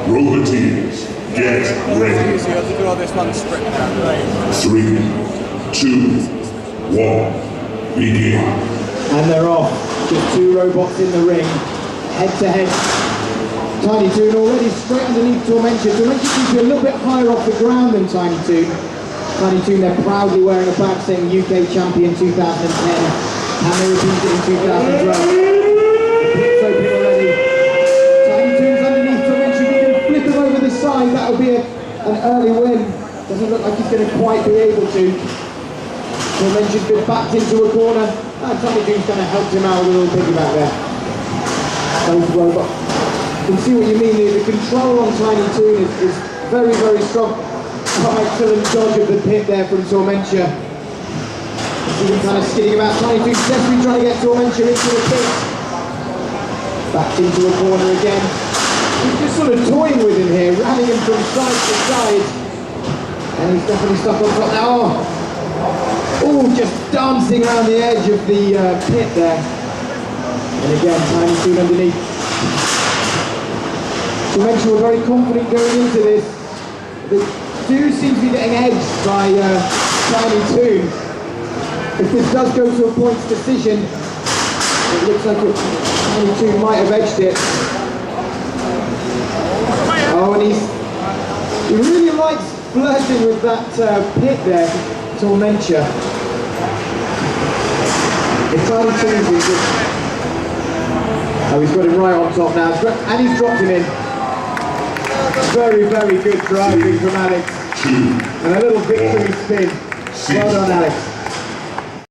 Rover teams, get ready. 3, 2, 1, begin. And they're off. Just two robots in the ring, head to head. Tiny Toon already straight underneath Tormenta. Tormenta seems to be a little bit higher off the ground than Tiny Toon. Tiny Toon, they're proudly wearing a badge saying UK champion 2010, and they repeated it in 2012. The pit's open already. Tiny Toon's underneath Tormenta. If he can flip him over the side, that would be an early win. Doesn't look like he's going to quite be able to. Tormenta's been backed into a corner. Tiny Toon's kind of helped him out with a little piggyback there. Both robots. You can see what you mean. The control on Tiny Toon is very, very strong. Quite excellent dodge of the pit there from Tormenta. You see him kind of skidding about. Tiny Toon desperately trying to get Tormenta into the pit. Back into a corner again. He's just sort of toying with him here, ramming him from side to side. And he's definitely stuck on top now. Oh, just dancing around the edge of the pit there. And again, Tiny Toon underneath. Tormenta were very confident going into this. The two seem to be getting edged by Tiny Toon. If this does go to a points decision, it looks like Tiny Toon might have edged it. Oh, and he really likes flirting with that pit there, Tormenta. If Tiny Toon is just... Oh, he's got him right on top now, and he's dropped him in. Very, very good driving from Alex. 2, And a little victory spin. Well done, Alex.